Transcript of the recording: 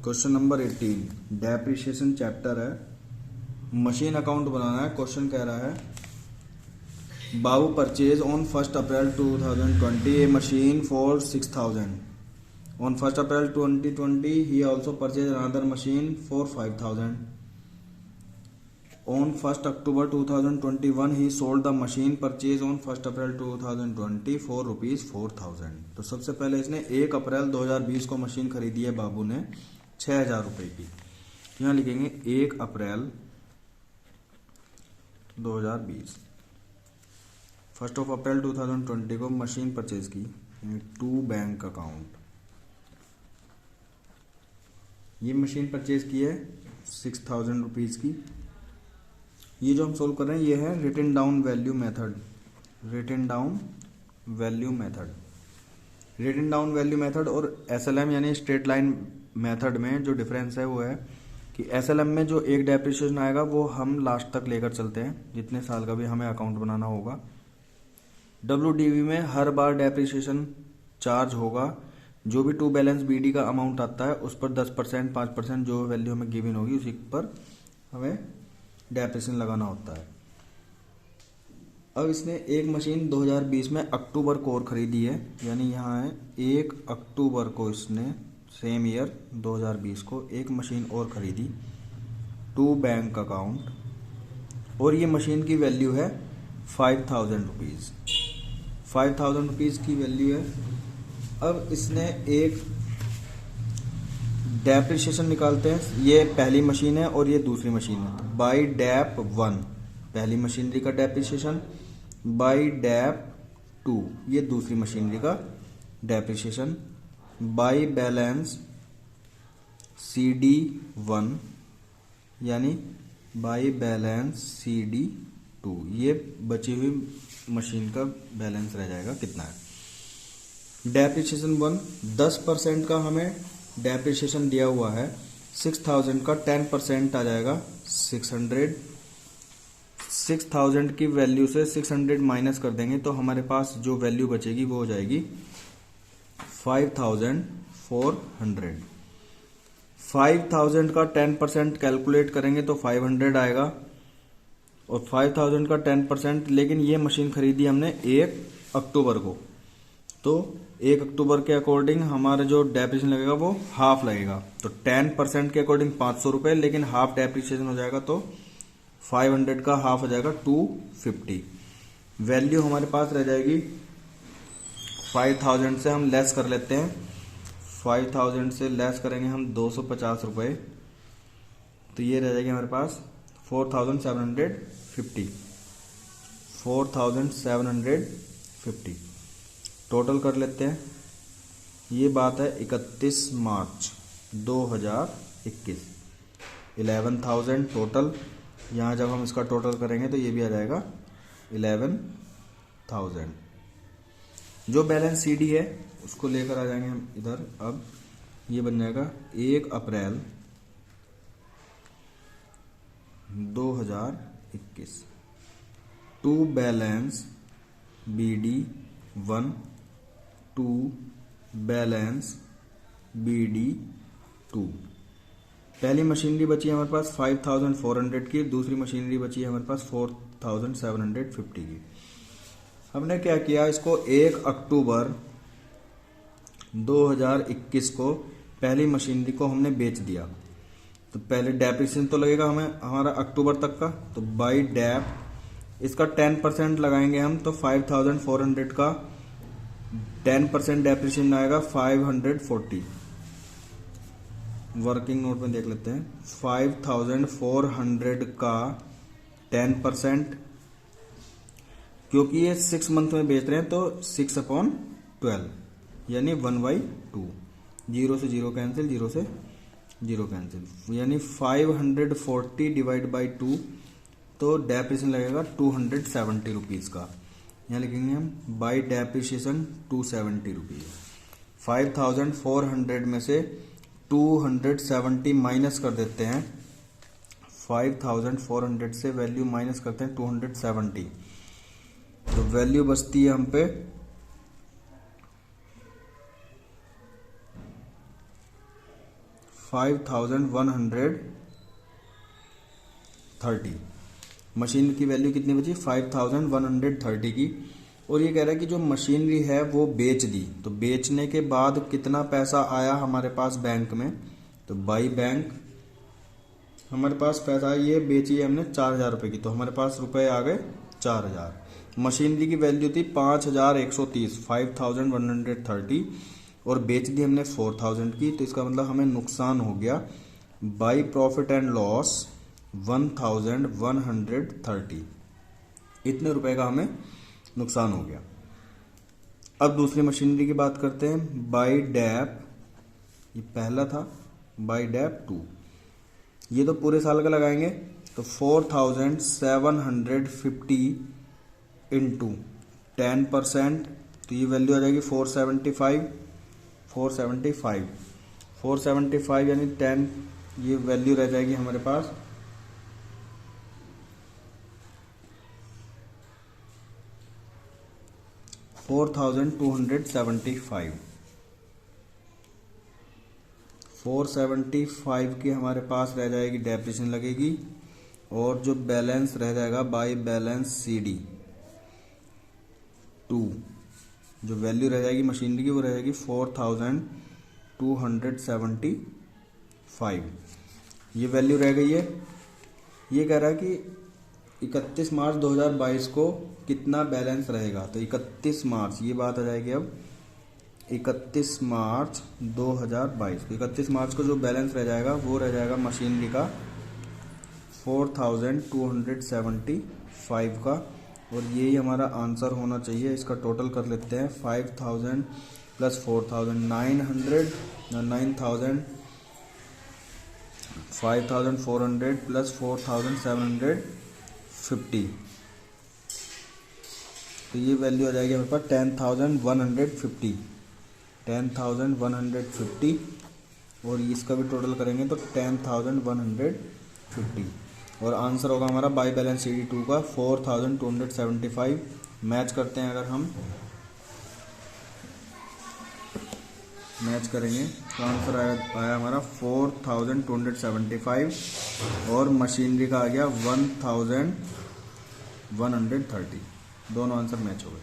Question number 18 depreciation chapter है। Machine account बनाना है। क्वेश्चन कह रहा है Babu purchase on 1 April 2020 a machine for 6000। On 1 April 2020 he also purchase another machine for 5000। On 1 October 2021 he sold the machine purchase on 1 April 2020 for rupees 4000। तो सबसे पहले इसने 1 अप्रैल 2020 को मशीन खरीदी है बाबू ने 6000 रुपए की। यहाँ लिखेंगे 1 अप्रैल 2020 1 अप्रैल 2020 को मशीन परचेज की टू बैंक अकाउंट। ये मशीन परचेज की है 6000 रुपीज की। ये जो हम सोल्व कर रहे हैं ये है written down value method. Written down value method, written down value method और एसएलएम यानी स्ट्रेट लाइन मेथड में जो डिफरेंस है वो है कि एसएलएम में जो एक डेप्रिसिएशन आएगा वो हम लास्ट तक लेकर चलते हैं, जितने साल का भी हमें अकाउंट बनाना होगा। डब्ल्यूडीवी में हर बार डेप्रिसिएशन चार्ज होगा। जो भी टू बैलेंस बीडी का अमाउंट आता है उस पर 10% 5% जो वैल्यू हमें गिवन होगी उसी पर हमें डेप्रिसिएशन लगाना होता है। अब इसने एक मशीन 2020 में अक्टूबर को और खरीदी है, यानी यहाँ है 1 अक्टूबर को इसने सेम ईयर 2020 को एक मशीन और खरीदी टू बैंक अकाउंट और ये मशीन की वैल्यू है 5000 रुपीज़। 5000 रुपीज़ की वैल्यू है। अब इसने एक डेप्रिसिएशन निकालते हैं। ये पहली मशीन है और ये दूसरी मशीन है। बाई डेप 1 पहली मशीनरी का डेप्रिसिएशन, बाई डेप 2 ये दूसरी मशीनरी का डेप्रिसिएशन, बाई बैलेंस CD 1 यानी बाई बैलेंस CD 2 ये बची हुई मशीन का बैलेंस रह जाएगा कितना है। डेप्रिसिएशन 1 10% का हमें डेप्रिसिएशन दिया हुआ है। 6000 का 10% आ जाएगा 600। 6000 की वैल्यू से 600 माइनस कर देंगे तो हमारे पास जो वैल्यू बचेगी वो हो जाएगी 5400। 5000 का 10% कैलकुलेट करेंगे तो 500 आएगा और 5000 का 10%, लेकिन ये मशीन खरीदी हमने 1 अक्टूबर को, तो 1 अक्टूबर के अकॉर्डिंग हमारा जो डेप्रिसिएशन लगेगा वो हाफ लगेगा। तो 10% के अकॉर्डिंग 500 रुपए, लेकिन हाफ डेप्रिसिएशन हो जाएगा तो 500 का हाफ हो जाएगा 250। वैल्यू हमारे पास रह जाएगी 5000 से हम लेस कर लेते हैं। 5000 से लेस करेंगे हम 250 रुपए, तो ये रह जाएगी हमारे पास 4750। 4750 टोटल कर लेते हैं। ये बात है 31 मार्च 2021। 11,000 टोटल। यहाँ जब हम इसका टोटल करेंगे तो ये भी आ जाएगा 11,000। जो बैलेंस CD है उसको लेकर आ जाएंगे हम इधर। अब ये बन जाएगा 1 April 2021 to balance BD 1 to balance BD 2। पहली मशीनरी बची है हमारे पास 5400 की, दूसरी मशीनरी बची है हमारे पास 4750 की। हमने क्या किया, इसको 1 अक्टूबर 2021 को पहली मशीनरी को हमने बेच दिया। तो पहले डेप्रिसिएशन तो लगेगा हमें हमारा अक्टूबर तक का, तो बाई डेप इसका 10% लगाएंगे हम, तो 5400 का 10% डेप्रिसिएशन आएगा 540। वर्किंग नोट में देख लेते हैं। 5400 का 10%, क्योंकि ये 6 मंथ में बेच रहे हैं तो 6/12 यानी 1/2। 0 से 0 कैंसिल, 0 से 0 कैंसिल, यानी 540 डिवाइड बाई 2, तो डेप्रिसिएशन लगेगा 270 रुपीज़ का। यहाँ लिखेंगे हम बाई डेप्रिसिएशन 270 रुपीज़। 5400 में से 270 माइनस कर देते हैं। 5400 से वैल्यू माइनस करते हैं 270, तो वैल्यू बचती है हम पे 5 5130। मशीन की वैल्यू कितनी बची? 5130 की। और ये कह रहा है कि जो मशीनरी है वो बेच दी, तो बेचने के बाद कितना पैसा आया हमारे पास बैंक में? तो बाई बैंक हमारे पास पैसा ये बेची है हमने 4000 रुपये की, तो हमारे पास रुपए आ गए 4000। मशीनरी की वैल्यू थी 5130, 5130, और बेच दी हमने 4000 की, तो इसका मतलब हमें नुकसान हो गया बाई प्रॉफिट एंड लॉस 1130। इतने रुपए का हमें नुकसान हो गया। अब दूसरी मशीनरी की बात करते हैं। बाई डैप, ये पहला था, बाई डैप 2, ये तो पूरे साल का लगाएंगे, तो 4750 इंटू 10%, तो ये वैल्यू आ जाएगी 475 यानी 10, ये वैल्यू रह जाएगी हमारे पास 4275। 475 की हमारे पास रह जाएगी, डेप्रिसिएशन लगेगी, और जो बैलेंस रह जाएगा बाई बैलेंस CD 2, जो वैल्यू रह जाएगी मशीनरी की वो रह जाएगी 4275। ये वैल्यू रह गई है। ये कह रहा है कि 31 मार्च 2022 को कितना बैलेंस रहेगा, तो 31 मार्च, ये बात आ जाएगी अब 31 मार्च 2022, तो 31 मार्च को जो बैलेंस रह जाएगा वो रह जाएगा मशीनरी का 4275 का, और यही हमारा आंसर होना चाहिए। इसका टोटल कर लेते हैं, 5000 प्लस 4900, 5400 प्लस 4750, तो ये वैल्यू आ जाएगी हमारे पास 10150, और इसका भी टोटल करेंगे तो 10150, और आंसर होगा हमारा बाई बैलेंस CD 2 का 4275। मैच करते हैं, अगर हम मैच करेंगे तो आंसर आया हमारा 4275, और मशीनरी का आ गया 1130। दोनों आंसर मैच हो गए।